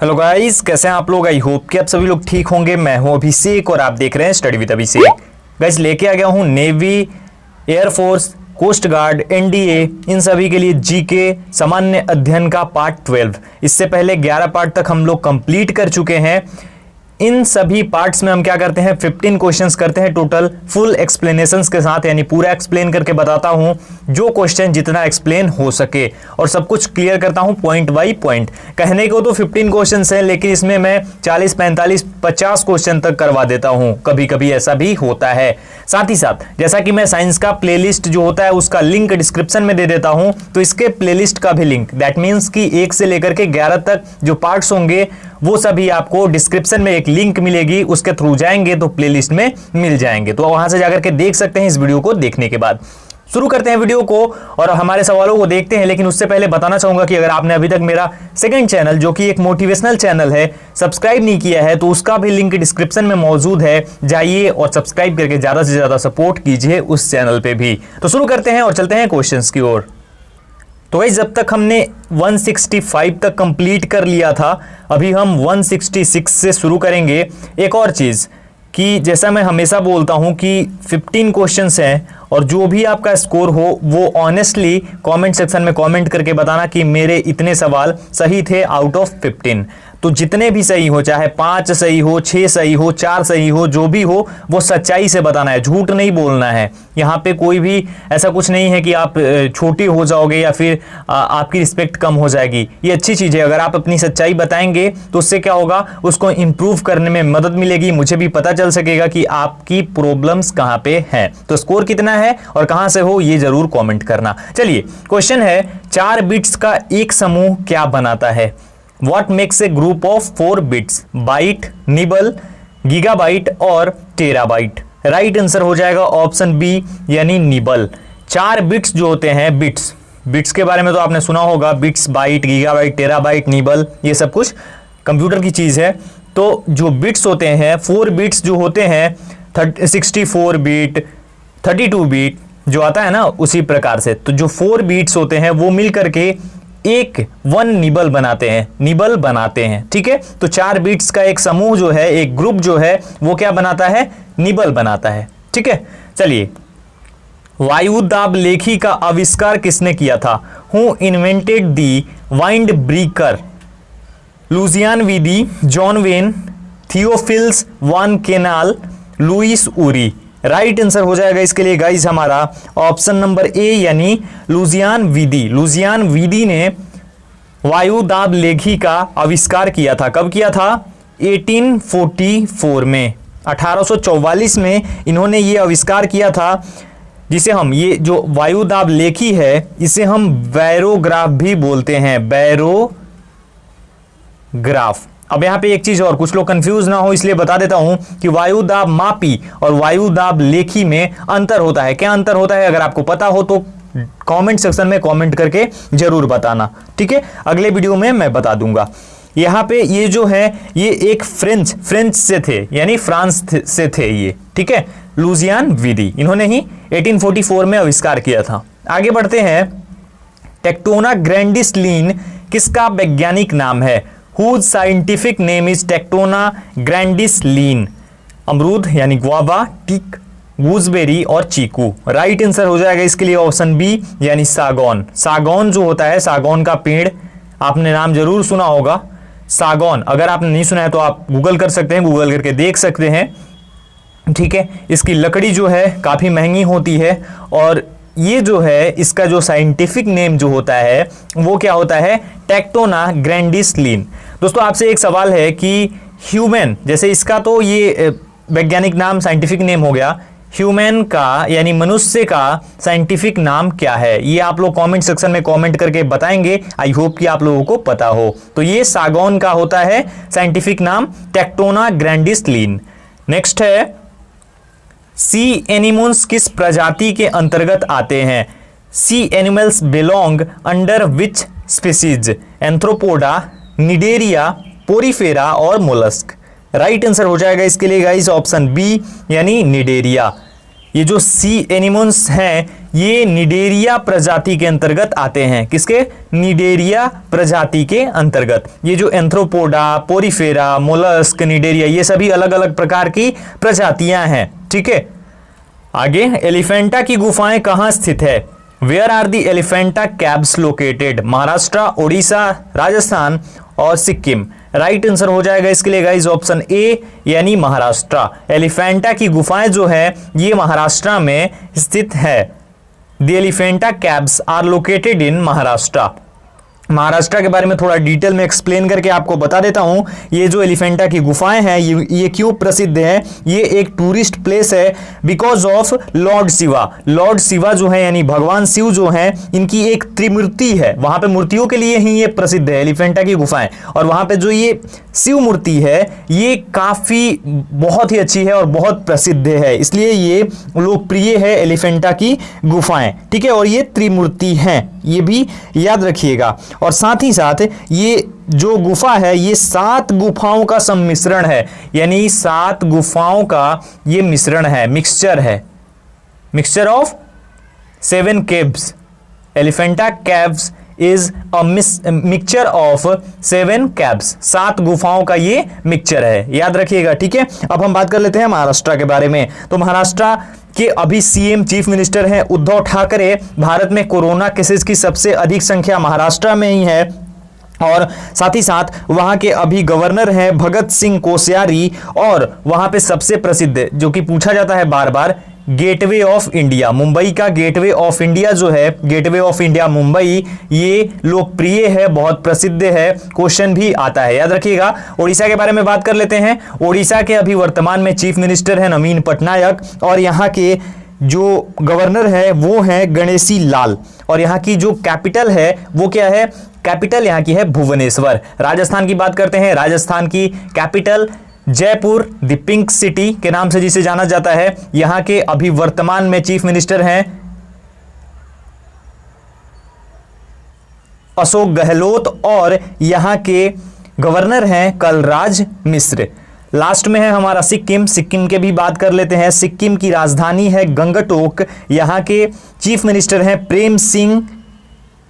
Hello guys, कैसे हैं आप लोग। आई होप कि आप सभी लोग ठीक होंगे। मैं हूं अभिषेक और आप देख रहे हैं स्टडी विद अभिषेक। गाइस लेके आ गया हूं navy, air force, coast guard, NDA, इन सभी के लिए जीके सामान्य अध्ययन का पार्ट 12। इससे पहले 11 पार्ट तक हम लोग कंप्लीट कर चुके हैं। इन सभी पार्ट्स में हम क्या करते हैं, 15 क्वेश्चंस करते हैं टोटल, फुल एक्सप्लेनेशंस के साथ, यानी पूरा एक्सप्लेन करके बताता हूं, जो क्वेश्चन जितना एक्सप्लेन हो सके और सब कुछ क्लियर करता हूं पॉइंट बाय पॉइंट। कहने को तो 15 क्वेश्चंस हैं, लेकिन इसमें मैं 40, 45, 50 क्वेश्चन तक करवा देता हूं, कभी कभी ऐसा भी होता है। साथ ही साथ जैसा कि मैं साइंस का प्लेलिस्ट जो होता है उसका लिंक डिस्क्रिप्शन में दे देता हूं, तो इसके प्लेलिस्ट का भी लिंक, दैट मीन्स कि 1 से लेकर के 11 तक जो पार्ट्स होंगे वो सभी आपको डिस्क्रिप्शन में एक लिंक मिलेगी, उसके थ्रू जाएंगे तो प्लेलिस्ट में मिल जाएंगे, तो वहां से जाकर के देख सकते हैं। इस वीडियो को देखने के बाद शुरू करते हैं वीडियो को और हमारे सवालों को देखते हैं। लेकिन उससे पहले बताना चाहूंगा कि अगर आपने अभी तक मेरा सेकंड चैनल, जो कि एक मोटिवेशनल चैनल है, सब्सक्राइब नहीं किया है, तो उसका भी लिंक डिस्क्रिप्शन में मौजूद है, जाइए और सब्सक्राइब करके ज्यादा से ज्यादा सपोर्ट कीजिए उस चैनल पे भी। तो शुरू करते हैं और चलते हैं क्वेश्चंस की ओर। तो गाइस जब तक हमने 165 तक कंप्लीट कर लिया था, अभी हम 166 से शुरू करेंगे। एक और चीज़ कि जैसा मैं हमेशा बोलता हूं कि 15 क्वेश्चंस हैं और जो भी आपका स्कोर हो वो ऑनेस्टली कमेंट सेक्शन में कमेंट करके बताना कि मेरे इतने सवाल सही थे आउट ऑफ 15। तो जितने भी सही हो, चाहे 5 सही हो, 6 सही हो, 4 सही हो, जो भी हो वो सच्चाई से बताना है, झूठ नहीं बोलना है। यहाँ पे कोई भी ऐसा कुछ नहीं है कि आप छोटे हो जाओगे या फिर आपकी रिस्पेक्ट कम हो जाएगी। ये अच्छी चीज़ है, अगर आप अपनी सच्चाई बताएंगे तो उससे क्या होगा, उसको इम्प्रूव करने में मदद मिलेगी, मुझे भी पता चल सकेगा कि आपकी प्रॉब्लम्स कहाँ पे हैं। तो स्कोर कितना है और कहाँ से हो ये जरूर कॉमेंट करना। चलिए क्वेश्चन है, 4 बिट्स का एक समूह क्या बनाता है? What makes a group of 4 bits? Byte, nibble, gigabyte और टेराबाइट। राइट आंसर हो जाएगा ऑप्शन बी यानी निबल। 4 बिट्स जो होते हैं, बिट्स के बारे में तो आपने सुना होगा, bits, byte, gigabyte, terabyte, nibble, ये सब कुछ कंप्यूटर की चीज है। तो जो बिट्स होते हैं, 4 बिट्स जो होते हैं, 64 बिट, 32 बिट जो आता है ना, उसी प्रकार से। तो जो 4 बिट्स होते हैं वो मिल करके एक 1 निबल बनाते हैं। ठीक है, तो 4 बिट्स का एक समूह जो है, एक ग्रुप जो है, वो क्या बनाता है? निबल बनाता है। ठीक है, चलिए, वायु दाब लेखी का आविष्कार किसने किया था? Who invented the wind breaker? लुजियान विदी, John Wayne, Theophilus van Kannel, Louis उरी। राइट आंसर हो जाएगा इसके लिए गाइस हमारा ऑप्शन नंबर ए यानी लुजियान विदी। लुजियान विदी ने वायु दाब लेखी का आविष्कार किया था। कब किया था? 1844 में, 1844 में इन्होंने ये आविष्कार किया था, जिसे हम, ये जो वायु दाब लेखी है, इसे हम बैरोग्राफ भी बोलते हैं, बैरोग्राफ। अब यहाँ पे एक चीज और, कुछ लोग कंफ्यूज ना हो इसलिए बता देता हूं कि वायु दाब मापी और वायु दाब लेखी में अंतर होता है। क्या अंतर होता है? अगर आपको पता हो तो कमेंट सेक्शन में कमेंट करके जरूर बताना। ठीक है, अगले वीडियो में मैं बता दूंगा। यहाँ पे ये जो है, ये एक फ्रेंच से थे, यानी फ्रांस से थे ये। ठीक है, लुजियान विदी, इन्होंने ही 1844 में आविष्कार किया था। आगे बढ़ते हैं, टेक्टोना ग्रैंडिस लीन किसका वैज्ञानिक नाम है? Whose scientific name is Tectona grandis lean? अमरूद यानी गुआवा, टीक, गूसबेरी और चीकू। राइट आंसर हो जाएगा इसके लिए ऑप्शन बी यानी सागौन। सागौन जो होता है, सागौन का पेड़ आपने नाम जरूर सुना होगा, सागौन। अगर आपने नहीं सुना है तो आप गूगल कर सकते हैं, गूगल करके देख सकते हैं। ठीक है, इसकी लकड़ी जो है काफ़ी महंगी होती है और ये जो है, इसका जो साइंटिफिक नेम जो होता है वो क्या होता है? टेक्टोना ग्रैंडिस लीन। दोस्तों आपसे एक सवाल है कि ह्यूमन, जैसे इसका तो ये वैज्ञानिक नाम, साइंटिफिक नेम हो गया, ह्यूमन का यानी मनुष्य का साइंटिफिक नाम क्या है? ये आप लोग कमेंट सेक्शन में कमेंट करके बताएंगे। आई होप कि आप लोगों को पता हो। तो ये सागौन का होता है साइंटिफिक नाम, टेक्टोना ग्रैंडिस लीन। नेक्स्ट है, सी एनिमल्स किस प्रजाति के अंतर्गत आते हैं? Sea animals belong under which species? Arthropoda, Cnidaria, Porifera और मोलस्क। राइट आंसर हो जाएगा इसके लिए गाइस ऑप्शन बी यानी निडेरिया। ये जो सी एनिमल्स हैं ये निडेरिया प्रजाति के अंतर्गत आते हैं। किसके? निडेरिया प्रजाति के अंतर्गत। ये जो एंथ्रोपोडा, पोरीफेरा, मोलस्क, निडेरिया, ये सभी अलग अलग प्रकार की प्रजातियां हैं। ठीक है, आगे एलिफेंटा की गुफाएं कहां स्थित है? Where are the Elephanta caves located? Maharashtra, Odisha, Rajasthan और सिक्किम। राइट आंसर हो जाएगा इसके लिए गाइस ऑप्शन ए यानी महाराष्ट्र। एलिफेंटा की गुफाएं जो है ये महाराष्ट्र में स्थित है। The Elephanta caves are located in Maharashtra. Maharashtra के बारे में थोड़ा डिटेल में एक्सप्लेन करके आपको बता देता हूं। ये जो एलिफेंटा की गुफाएं हैं ये क्यों प्रसिद्ध है? ये एक टूरिस्ट प्लेस है because of Lord Shiva. Lord Shiva जो है यानी भगवान शिव जो हैं, इनकी एक त्रिमूर्ति है। वहां पे मूर्तियों के लिए ही ये प्रसिद्ध है एलिफेंटा की गुफाएं। और वहां पे जो ये शिव मूर्ति है ये काफी बहुत ही अच्छी है और बहुत प्रसिद्ध है, इसलिए ये लोकप्रिय है एलिफेंटा की गुफाएं। ठीक है, और ये त्रिमूर्ति हैं, ये भी याद रखिएगा। और साथ ही साथ ये जो गुफा है ये 7 गुफाओं का सम्मिश्रण है, यानी 7 गुफाओं का ये मिश्रण है, मिक्सचर है, mixture of 7 caves। Elephanta caves is a mixture of 7 caves। 7 गुफाओं का ये मिक्सचर है, याद रखिएगा। ठीक है, अब हम बात कर लेते हैं महाराष्ट्र के बारे में। तो महाराष्ट्र के अभी सीएम चीफ मिनिस्टर हैं उद्धव ठाकरे। भारत में कोरोना केसेस की सबसे अधिक संख्या महाराष्ट्र में ही है। और साथ ही साथ वहां के अभी गवर्नर हैं भगत सिंह कोश्यारी। और वहां पे सबसे प्रसिद्ध जो कि पूछा जाता है बार बार, गेटवे ऑफ इंडिया, मुंबई का गेटवे ऑफ इंडिया जो है, गेटवे ऑफ इंडिया मुंबई, ये लोकप्रिय है, बहुत प्रसिद्ध है, क्वेश्चन भी आता है, याद रखिएगा। ओडिशा के बारे में बात कर लेते हैं। ओडिशा के अभी वर्तमान में चीफ मिनिस्टर हैं नवीन पटनायक। और यहाँ के जो गवर्नर है वो है गणेशी लाल। और यहाँ की जो कैपिटल है वो क्या है? कैपिटल यहाँ की है भुवनेश्वर। राजस्थान की बात करते हैं। राजस्थान की capital Jaipur, the pink city के नाम से जिसे जाना जाता है। यहां के अभी वर्तमान में चीफ मिनिस्टर हैं अशोक गहलोत। और यहां के गवर्नर हैं कलराज मिश्र। लास्ट में है हमारा सिक्किम। सिक्किम के भी बात कर लेते हैं। सिक्किम की राजधानी है गंगटोक। यहां के चीफ मिनिस्टर हैं प्रेम सिंह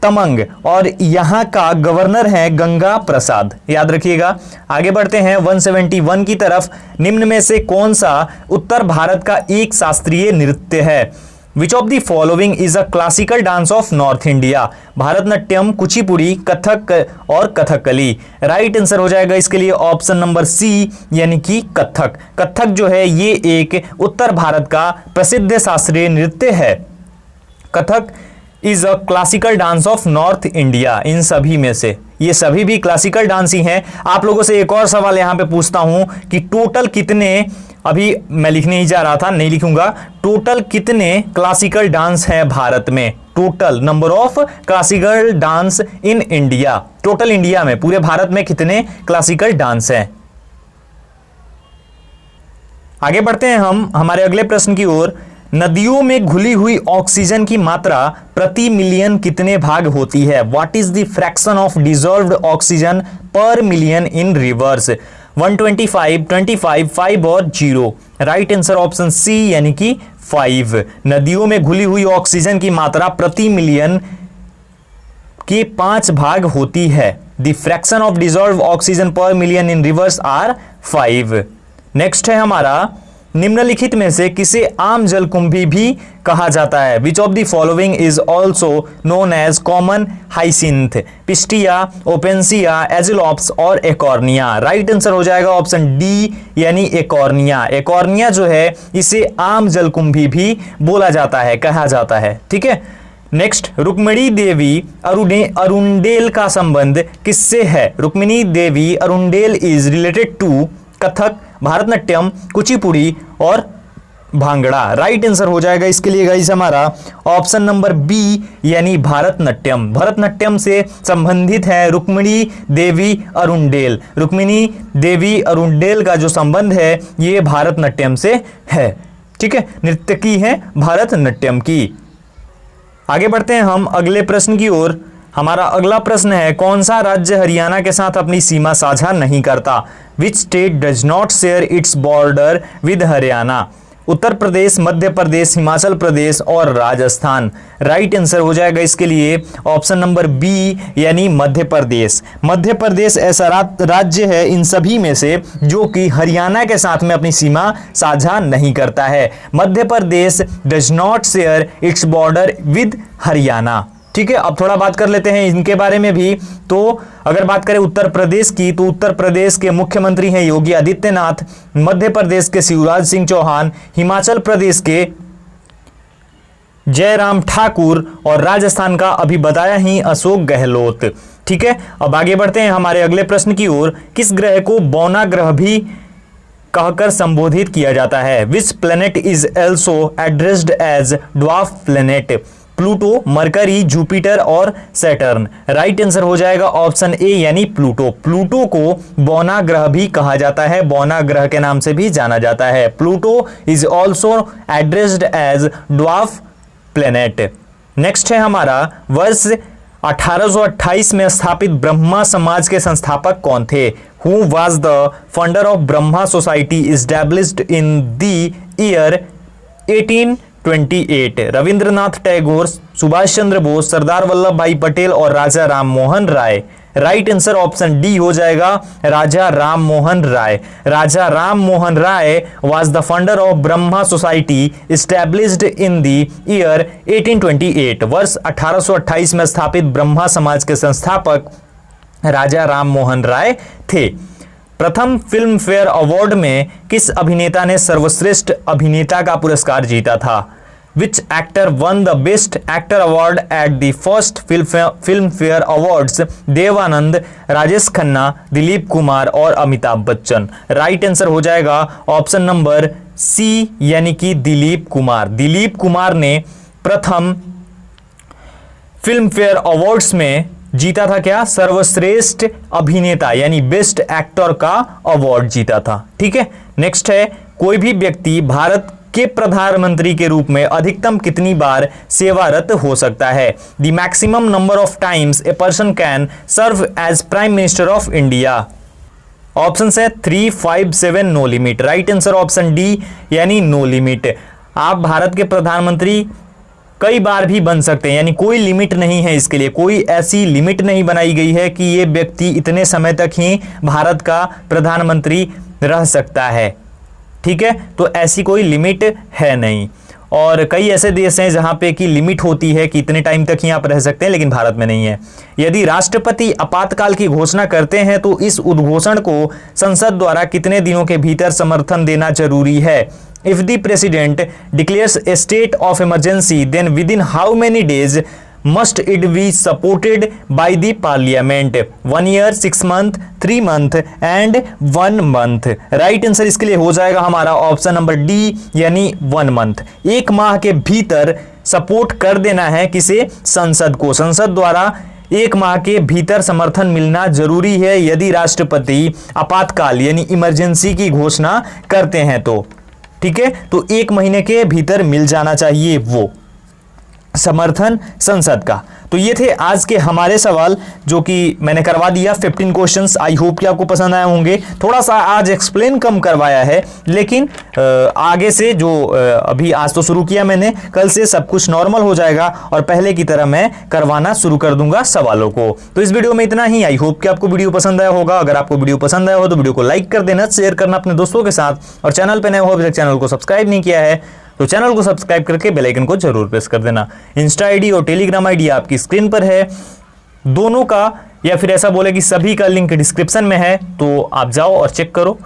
तमंग। और यहां का गवर्नर है गंगा प्रसाद, याद रखिएगा। आगे बढ़ते हैं 171 की तरफ। निम्न में से कौन सा उत्तर भारत का एक शास्त्रीय नृत्य है? Which of the following is a classical dance of north India? Bharatanatyam, Kuchipudi, Kathak और कथकली। राइट आंसर हो जाएगा इसके लिए ऑप्शन नंबर सी यानी कि कथक। कथक जो है ये एक उत्तर भारत का प्रसिद्ध शास्त्रीय नृत्य है। Kathak is a classical dance of north India. इन सभी में से ये सभी भी क्लासिकल डांस ही हैं। आप लोगों से एक और सवाल यहां पे पूछता हूं कि टोटल कितने, अभी मैं लिखने ही जा रहा था, नहीं लिखूंगा, टोटल कितने क्लासिकल डांस हैं भारत में? Total number of classical dance in India. Total India में, पूरे भारत में कितने क्लासिकल डांस हैं? आगे बढ़ते हैं हम हमारे अगले प्रश्न की ओर। नदियों में घुली हुई ऑक्सीजन की मात्रा प्रति मिलियन कितने भाग होती है? What is the fraction of dissolved oxygen per million in reverse? 125, 25, 5 और 0। राइट आंसर ऑप्शन सी यानी कि 5। नदियों में घुली हुई ऑक्सीजन की मात्रा प्रति मिलियन के 5 भाग होती है। The fraction of dissolved oxygen per million in rivers are 5। Next है हमारा, निम्नलिखित में से किसे आम जलकुंभी भी कहा जाता है? Which of the following is also known as common hyacinth? Pistia, Opuntia, Aegilops और एकॉर्निया। राइट आंसर हो जाएगा ऑप्शन डी यानी एकॉर्निया। एकॉर्निया जो है इसे आम जलकुंभी भी बोला जाता है, कहा जाता है। ठीक है, नेक्स्ट, रुक्मिणी देवी अरुंडेल का संबंध किससे है? Rukmini Devi Arundale is related to Kathak, Bharatanatyam, Kuchipudi और भांगड़ा। राइट आंसर हो जाएगा इसके लिए गाइस हमारा ऑप्शन नंबर बी यानी भारतनाट्यम। भारतनाट्यम से संबंधित है रुक्मिणी देवी अरुंडेल। रुक्मिणी देवी अरुंडेल का जो संबंध है ये भारतनाट्यम से है। ठीक है, नृत्यकी है भारतनाट्यम की। आगे बढ़ते हैं हम अगले प्रश्न की ओर। हमारा अगला प्रश्न है, कौन सा राज्य हरियाणा के साथ अपनी सीमा साझा नहीं करता? Which state does not share its border with Haryana? Uttar Pradesh, Madhya Pradesh, Himachal Pradesh और राजस्थान। राइट आंसर हो जाएगा इसके लिए ऑप्शन नंबर बी यानी मध्य प्रदेश। मध्य प्रदेश ऐसा राज्य है इन सभी में से जो कि हरियाणा के साथ में अपनी सीमा साझा नहीं करता है। Madhya Pradesh does not share its border with Haryana. ठीक है, अब थोड़ा बात कर लेते हैं इनके बारे में भी। तो अगर बात करें उत्तर प्रदेश की, तो उत्तर प्रदेश के मुख्यमंत्री हैं योगी आदित्यनाथ, मध्य प्रदेश के शिवराज सिंह चौहान, हिमाचल प्रदेश के जयराम ठाकुर और राजस्थान का अभी बताया ही अशोक गहलोत। ठीक है, अब आगे बढ़ते हैं हमारे अगले प्रश्न की ओर। किस ग्रह को बौना ग्रह भी कहकर संबोधित किया जाता है? Which planet is also addressed as dwarf planet? Pluto, Mercury, Jupiter और सैटर्न। राइट आंसर हो जाएगा ऑप्शन ए यानी प्लूटो। प्लूटो को बौना ग्रह भी कहा जाता है, बौना ग्रह के नाम से भी जाना जाता है। Pluto is also addressed as dwarf planet. Next है हमारा, वर्ष 1828 में स्थापित ब्रह्मा समाज के संस्थापक कौन थे? Who was the founder of Brahmo society established in the year 1828? Rabindranath Tagore, Subhash Chandra Bose, Sardar Vallabh bhai Patel और Raja Ram Mohan Roy. Right answer option D हो जाएगा Raja Ram Mohan Roy. Raja Ram Mohan Roy was the founder of Brahmo society established in the year 1828। वर्ष 1828 में स्थापित ब्रह्मा समाज के संस्थापक राजा राम मोहन राय थे। प्रथम फिल्म फेयर अवार्ड में किस अभिनेता ने सर्वश्रेष्ठ अभिनेता का पुरस्कार जीता था? Which actor won the best actor award at the first Filmfare awards? Dev Anand, Rajesh Khanna, Dilip Kumar और अमिताभ बच्चन। राइट आंसर हो जाएगा ऑप्शन नंबर सी यानी कि दिलीप कुमार। दिलीप कुमार ने प्रथम फिल्म फेयर अवार्ड्स में जीता था क्या? सर्वश्रेष्ठ अभिनेता यानी बेस्ट एक्टर का अवार्ड जीता था। ठीक है, नेक्स्ट है, कोई भी व्यक्ति भारत के प्रधानमंत्री के रूप में अधिकतम कितनी बार सेवारत हो सकता है? The maximum number of times a person can serve as prime minister of India. Option है 3, 5, 7, no limit. Right answer option D यानी नो लिमिट। आप भारत के प्रधानमंत्री कई बार भी बन सकते हैं, यानी कोई लिमिट नहीं है इसके लिए, कोई ऐसी लिमिट नहीं बनाई गई है कि ये व्यक्ति इतने समय तक ही भारत का प्रधानमंत्री रह सकता है। ठीक है, तो ऐसी कोई लिमिट है नहीं। और कई ऐसे देश हैं जहां पे कि लिमिट होती है कि इतने टाइम तक ही आप रह सकते हैं, लेकिन भारत में नहीं है। यदि राष्ट्रपति आपातकाल की घोषणा करते हैं तो इस उद्घोषण को संसद द्वारा कितने दिनों के भीतर समर्थन देना जरूरी है? If the president declares a state of emergency, then within how many days must it be supported by the parliament? 1 year, 6 month, 3 month and 1 month. Right answer इसके लिए हो जाएगा हमारा ऑप्शन नंबर डी यानी 1 मंथ। 1 माह के भीतर support कर देना है किसे? संसद को। संसद द्वारा 1 माह के भीतर समर्थन मिलना जरूरी है यदि राष्ट्रपति आपातकाल यानी इमरजेंसी की घोषणा करते हैं तो। ठीक है, तो 1 महीने के भीतर मिल जाना चाहिए वो समर्थन संसद का। तो ये थे आज के हमारे सवाल जो कि मैंने करवा दिया 15 क्वेश्चंस। आई होप कि आपको पसंद आए होंगे। थोड़ा सा आज एक्सप्लेन कम करवाया है, लेकिन आगे से जो अभी आज तो शुरू किया मैंने, कल से सब कुछ नॉर्मल हो जाएगा और पहले की तरह मैं करवाना शुरू कर दूंगा सवालों को। तो इस वीडियो में इतना ही। आई होप कि आपको वीडियो पसंद आया होगा। अगर आपको वीडियो पसंद आया हो तो वीडियो को लाइक कर देना, शेयर करना अपने दोस्तों के साथ, और चैनल पर नए हो अभी तक चैनल को सब्सक्राइब नहीं किया है तो चैनल को सब्सक्राइब करके बेल आइकन को जरूर प्रेस कर देना। इंस्टा आईडी और टेलीग्राम आईडी आपकी स्क्रीन पर है, दोनों का या फिर ऐसा बोले कि सभी का लिंक डिस्क्रिप्शन में है, तो आप जाओ और चेक करो।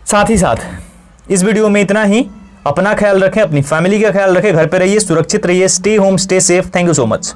साथ ही साथ इस वीडियो में इतना ही। अपना ख्याल रखें, अपनी फैमिली का ख्याल रखें, घर पे रहिए, सुरक्षित रहिए, stay home, stay safe. Thank you so much.